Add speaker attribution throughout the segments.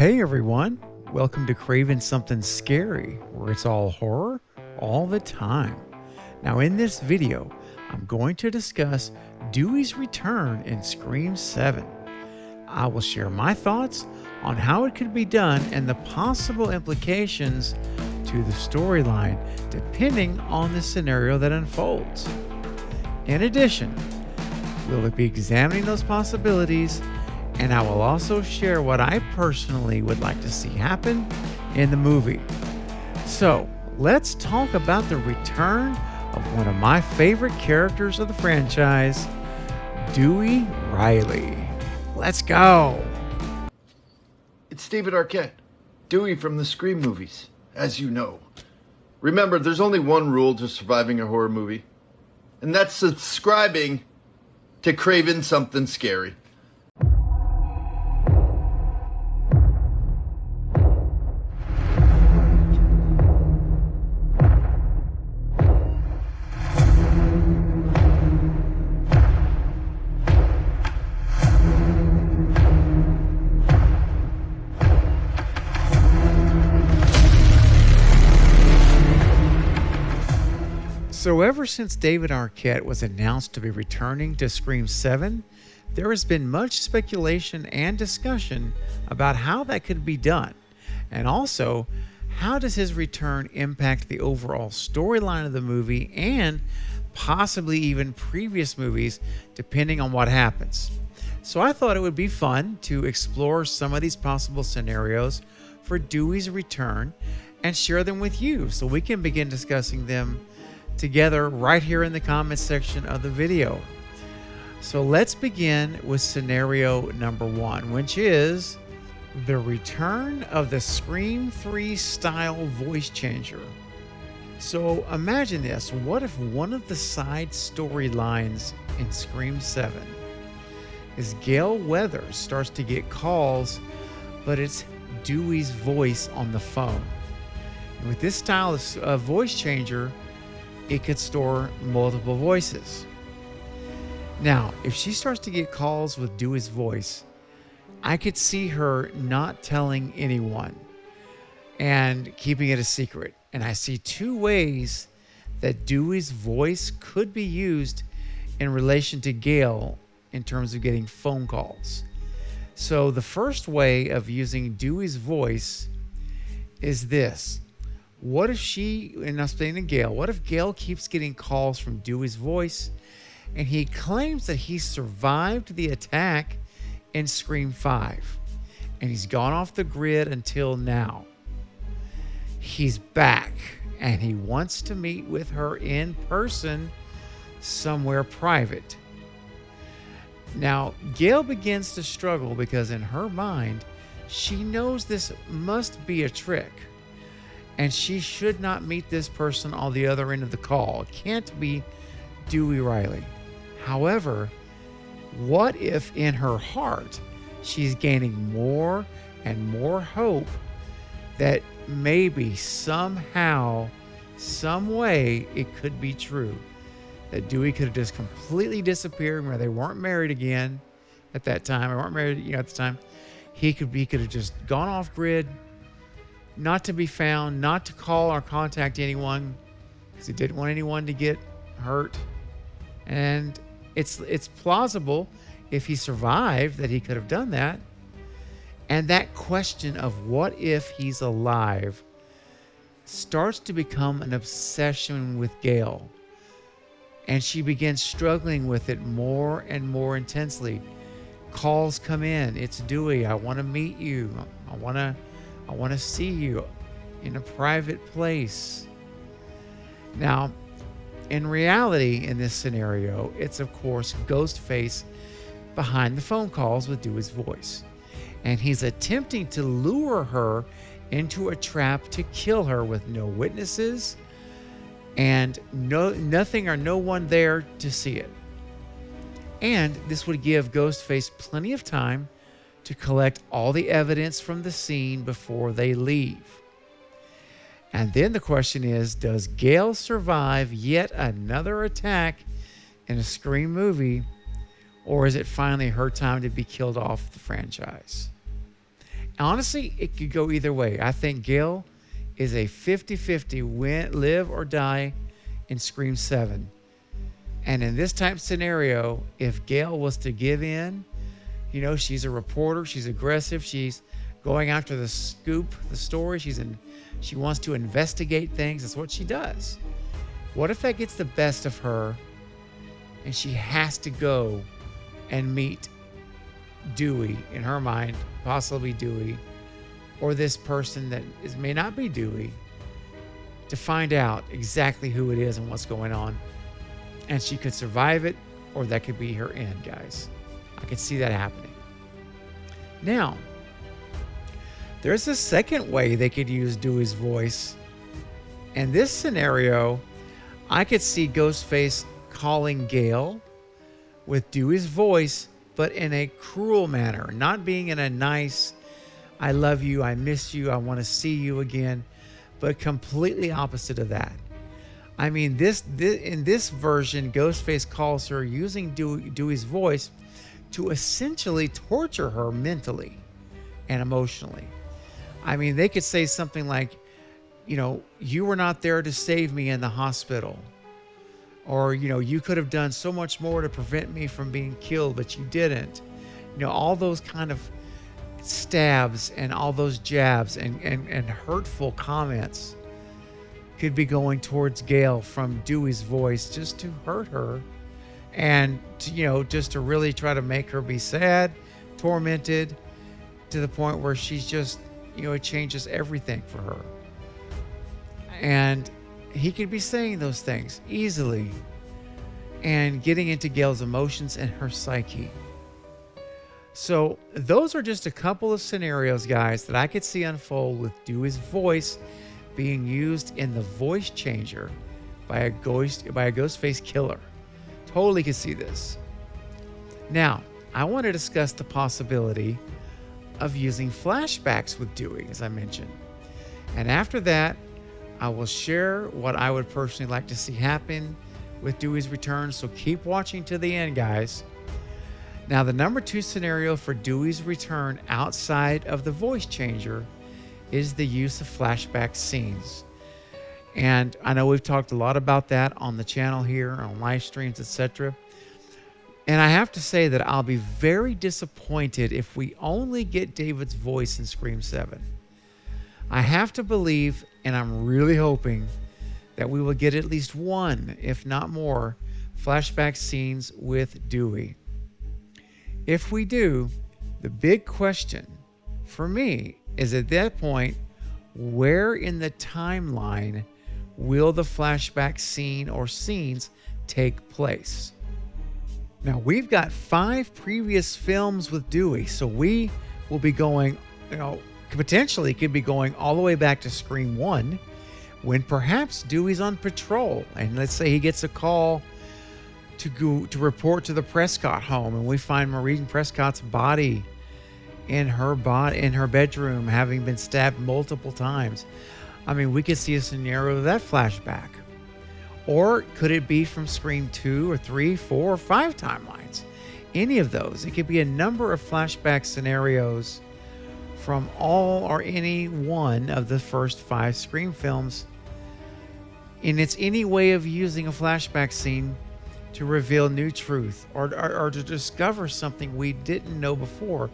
Speaker 1: Hey everyone, welcome to Craving Something Scary, where it's all horror all the time. Now in this video, I'm going to discuss Dewey's return in Scream 7. I will share my thoughts on how it could be done and the possible implications to the storyline depending on the scenario that unfolds. In addition, we'll be examining those possibilities, and I will also share what I personally would like to see happen in the movie. So let's talk about the return of one of my favorite characters of the franchise, Dewey Riley. Let's go.
Speaker 2: It's David Arquette, Dewey from the Scream movies, as you know. Remember, there's only one rule to surviving a horror movie, and that's subscribing to Craving Something Scary.
Speaker 1: So ever since David Arquette was announced to be returning to Scream 7, there has been much speculation and discussion about how that could be done. And also, how does his return impact the overall storyline of the movie and possibly even previous movies, depending on what happens. So I thought it would be fun to explore some of these possible scenarios for Dewey's return and share them with you so we can begin discussing them together right here in the comments section of the video. So let's begin with scenario number 1, which is the return of the Scream 3 style voice changer. So imagine this, what if one of the side storylines in Scream 7 is Gale Weathers starts to get calls, but it's Dewey's voice on the phone. And with this style of voice changer, it could store multiple voices. Now, if she starts to get calls with Dewey's voice, I could see her not telling anyone and keeping it a secret. And I see two ways that Dewey's voice could be used in relation to Gale in terms of getting phone calls. So the first way of using Dewey's voice is this. What if she, and I'm saying to Gale, what if Gale keeps getting calls from Dewey's voice and he claims that he survived the attack in Scream 5 and he's gone off the grid until now? He's back and he wants to meet with her in person somewhere private. Now, Gale begins to struggle because in her mind, she knows this must be a trick. And she should not meet this person on the other end of the call. It can't be Dewey Riley. However, what if in her heart she's gaining more and more hope that maybe somehow, some way it could be true? That Dewey could have just completely disappeared where they weren't married again at that time. They weren't married, at the time. He could have just gone off grid, not to be found, not to call or contact anyone because he didn't want anyone to get hurt. And it's plausible if he survived that he could have done that. And that question of what if he's alive starts to become an obsession with Gale. And she begins struggling with it more and more intensely. Calls come in. It's Dewey. I want to meet you. I want to see you in a private place. Now, in reality, in this scenario, it's of course Ghostface behind the phone calls with Dewey's voice. And he's attempting to lure her into a trap to kill her with no witnesses and nothing or no one there to see it. And this would give Ghostface plenty of time to collect all the evidence from the scene before they leave. And then the question is, does Gale survive yet another attack in a Scream movie, or is it finally her time to be killed off the franchise? Honestly, it could go either way. I think Gale is a 50-50 win, live or die in Scream 7. And in this type scenario, if Gale was to give in, she's a reporter, she's aggressive, she's going after the scoop, the story, she wants to investigate things. That's what she does. What if that gets the best of her and she has to go and meet Dewey, in her mind, possibly Dewey, or this person that may not be Dewey, to find out exactly who it is and what's going on. And she could survive it, or that could be her end, guys. I could see that happening. Now, there's a second way they could use Dewey's voice. In this scenario, I could see Ghostface calling Gale with Dewey's voice, but in a cruel manner, not being in a nice, I love you, I miss you, I want to see you again, but completely opposite of that. I mean, this in this version, Ghostface calls her using Dewey's voice to essentially torture her mentally and emotionally. I mean, they could say something like, you were not there to save me in the hospital. Or, you could have done so much more to prevent me from being killed, but you didn't. All those kind of stabs and all those jabs and hurtful comments could be going towards Gale from Dewey's voice just to hurt her and, just to really try to make her be sad, tormented, to the point where she's just, it changes everything for her. And he could be saying those things easily and getting into Gale's emotions and her psyche. So those are just a couple of scenarios, guys, that I could see unfold with Dewey's voice being used in the voice changer by a Ghostface killer. Totally could see this. Now, I want to discuss the possibility of using flashbacks with Dewey, as I mentioned. And after that, I will share what I would personally like to see happen with Dewey's return, so keep watching to the end, guys. Now, the number 2 scenario for Dewey's return outside of the voice changer is the use of flashback scenes. And I know we've talked a lot about that on the channel here, on live streams, etc. And I have to say that I'll be very disappointed if we only get David's voice in Scream 7. I have to believe, and I'm really hoping, that we will get at least one, if not more, flashback scenes with Dewey. If we do, the big question for me is, at that point, where in the timeline will the flashback scene or scenes take place? Now, we've got 5 previous films with Dewey, so we will be going, potentially could be going all the way back to Scream 1, when perhaps Dewey's on patrol, and let's say he gets a call to report to the Prescott home, and we find Maureen Prescott's body in her bedroom, having been stabbed multiple times. I mean, we could see a scenario of that flashback. Or could it be from Scream 2 or 3, 4, or 5 timelines? Any of those. It could be a number of flashback scenarios from all or any one of the first 5 Scream films. And it's any way of using a flashback scene to reveal new truth or to discover something we didn't know before,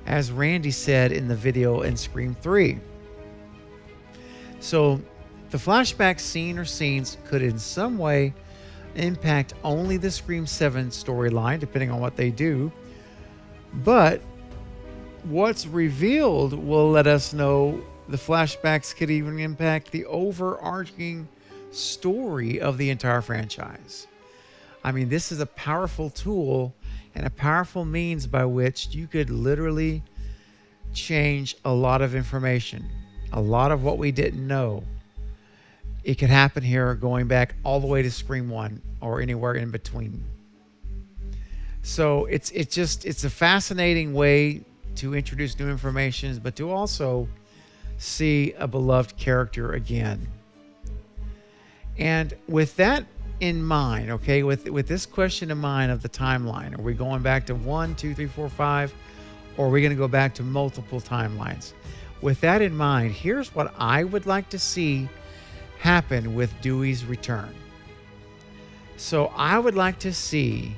Speaker 1: as Randy said in the video in Scream 3. So the flashback scene or scenes could in some way impact only the Scream 7 storyline, depending on what they do. But what's revealed will let us know the flashbacks could even impact the overarching story of the entire franchise. I mean, this is a powerful tool and a powerful means by which you could literally change a lot of information, a lot of what we didn't know. It could happen here going back all the way to Scream 1 or anywhere in between. So it's a fascinating way to introduce new information, but to also see a beloved character again. And with that in mind, with this question in mind of the timeline, are we going back to 1, 2, 3, 4, 5, Or are we going to go back to multiple timelines? With that in mind, here's what I would like to see happen with Dewey's return. So I would like to see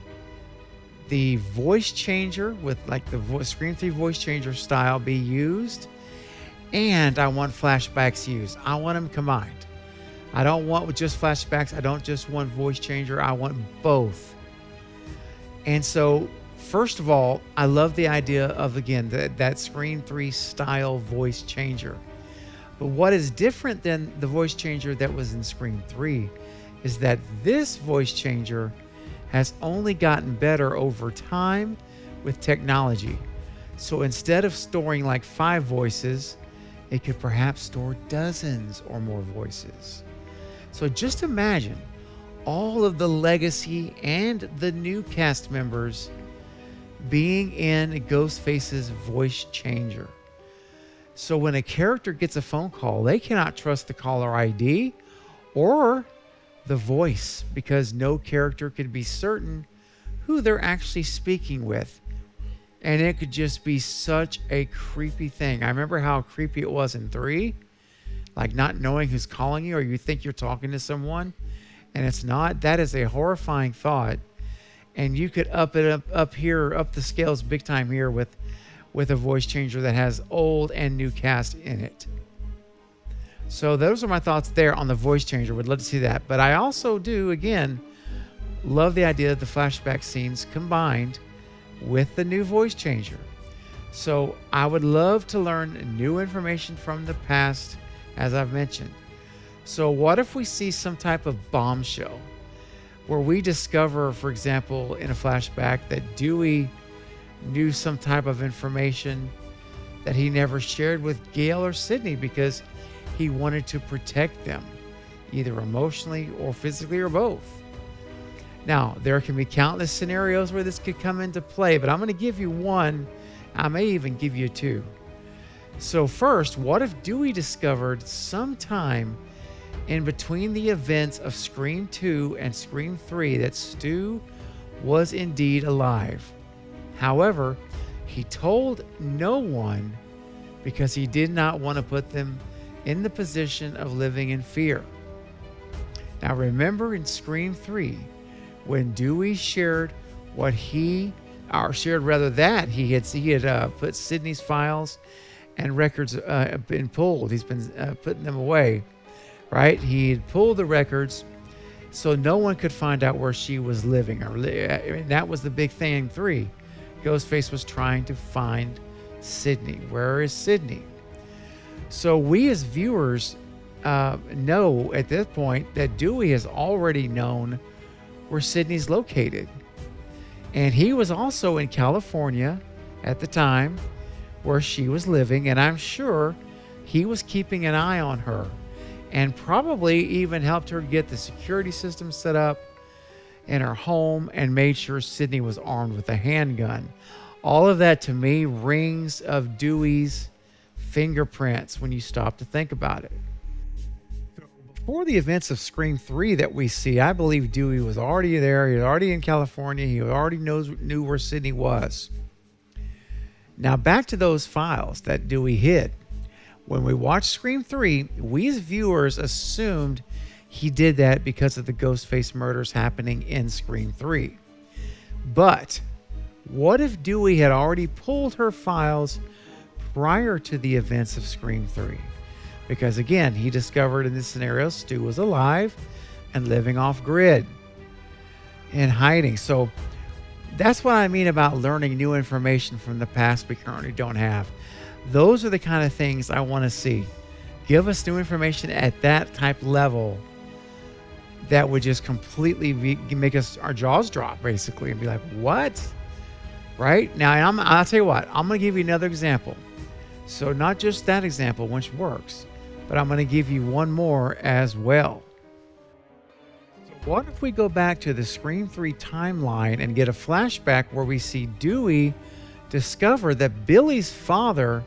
Speaker 1: the voice changer with like the Scream 3 voice changer style be used, and I want flashbacks used. I want them combined. I don't want just flashbacks. I don't just want voice changer. I want both. And so, first of all, I love the idea of, again, that Scream 3 style voice changer. But what is different than the voice changer that was in Scream 3 is that this voice changer has only gotten better over time with technology. So instead of storing like 5 voices, it could perhaps store dozens or more voices. So just imagine all of the legacy and the new cast members being in Ghostface's voice changer. So when a character gets a phone call, they cannot trust the caller ID or the voice, because no character could be certain who they're actually speaking with. And it could just be such a creepy thing. I remember how creepy it was in 3, like not knowing who's calling you, or you think you're talking to someone and it's not. That is a horrifying thought. And you could up the scales big time here with a voice changer that has old and new cast in it. So those are my thoughts there on the voice changer. Would love to see that. But I also do, again, love the idea of the flashback scenes combined with the new voice changer. So I would love to learn new information from the past, as I've mentioned. So what if we see some type of bombshell where we discover, for example, in a flashback that Dewey knew some type of information that he never shared with Gail or Sydney because he wanted to protect them, either emotionally or physically or both. Now, there can be countless scenarios where this could come into play, but I'm going to give you one. I may even give you 2. So first, what if Dewey discovered sometime in between the events of Scream 2 and Scream 3 that Stu was indeed alive? However, he told no one because he did not want to put them in the position of living in fear. Now remember in Scream 3, when Dewey shared that he had put Sydney's files and records been pulled. He's been putting them away, right? He had pulled the records so no one could find out where she was living. That was the big thing in 3. Ghostface was trying to find Sydney. Where is Sydney? So we as viewers know at this point that Dewey has already known where Sydney's located. And he was also in California at the time where she was living, and I'm sure he was keeping an eye on her and probably even helped her get the security system set up in her home and made sure Sydney was armed with a handgun. All of that to me rings of Dewey's fingerprints when you stop to think about it. Before the events of Scream 3 that we see, I believe Dewey was already there. He was already in California. He already knew where Sydney was. Now back to those files that Dewey hid. When we watched Scream 3, we as viewers assumed he did that because of the Ghostface murders happening in Scream 3. But what if Dewey had already pulled her files prior to the events of Scream 3? Because again, he discovered in this scenario Stu was alive and living off grid and hiding. So that's what I mean about learning new information from the past we currently don't have. Those are the kind of things I want to see. Give us new information at that type level that would just completely make our jaws drop, basically, and be like, what? Right? Now, I'll tell you what, I'm going to give you another example. So not just that example, which works, but I'm going to give you one more as well. So what if we go back to the Scream 3 timeline and get a flashback where we see Dewey discover that Billy's father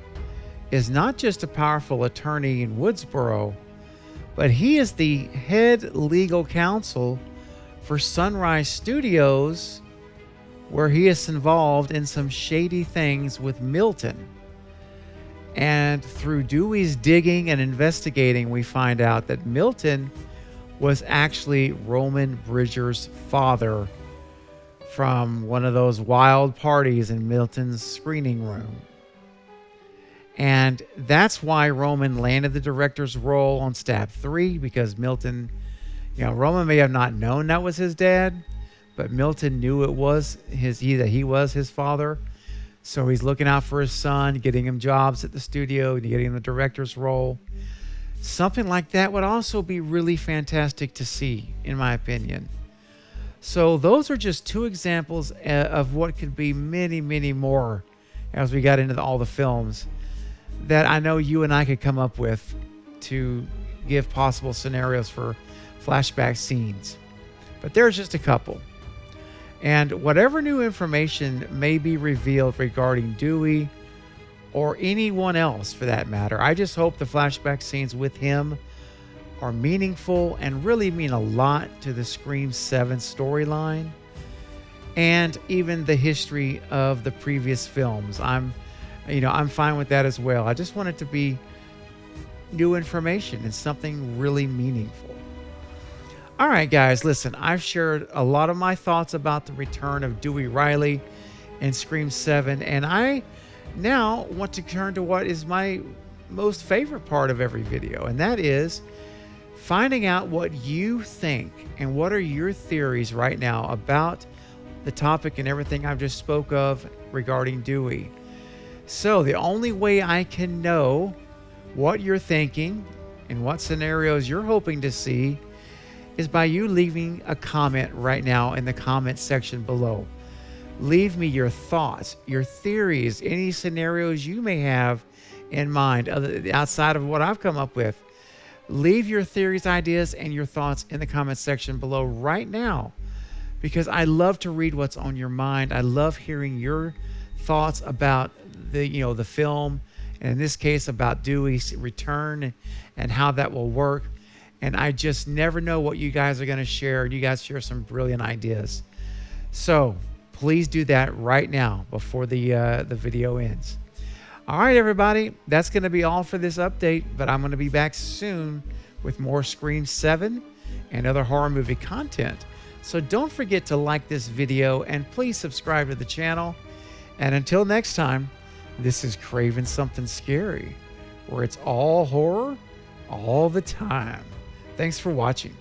Speaker 1: is not just a powerful attorney in Woodsboro, but he is the head legal counsel for Sunrise Studios, where he is involved in some shady things with Milton. And through Dewey's digging and investigating, we find out that Milton was actually Roman Bridger's father from one of those wild parties in Milton's screening room. And that's why Roman landed the director's role on Stab 3, because Milton, Roman may have not known that was his dad, but Milton knew it was that he was his father. So he's looking out for his son, getting him jobs at the studio, getting him the director's role. Something like that would also be really fantastic to see, in my opinion. So those are just two examples of what could be many, many more as we got into all the films that I know you and I could come up with to give possible scenarios for flashback scenes. But there's just a couple. And whatever new information may be revealed regarding Dewey or anyone else for that matter, I just hope the flashback scenes with him are meaningful and really mean a lot to the Scream 7 storyline and even the history of the previous films. I'm fine with that as well. I just want it to be new information and something really meaningful. All right, guys, listen, I've shared a lot of my thoughts about the return of Dewey Riley in Scream 7, and I now want to turn to what is my most favorite part of every video, and that is finding out what you think and what are your theories right now about the topic and everything I've just spoke of regarding Dewey. So the only way I can know what you're thinking and what scenarios you're hoping to see is by you leaving a comment right now in the comment section below. Leave me your thoughts, your theories, any scenarios you may have in mind outside of what I've come up with. Leave your theories, ideas, and your thoughts in the comment section below right now, because I love to read what's on your mind. I love hearing your thoughts about the film, and in this case about Dewey's return and how that will work. And I just never know what you guys are going to share. You guys share some brilliant ideas. So please do that right now before the video ends. All right, everybody, that's going to be all for this update, but I'm going to be back soon with more Scream 7 and other horror movie content. So don't forget to like this video and please subscribe to the channel. And until next time, this is Craving Something Scary, where it's all horror all the time. Thanks for watching.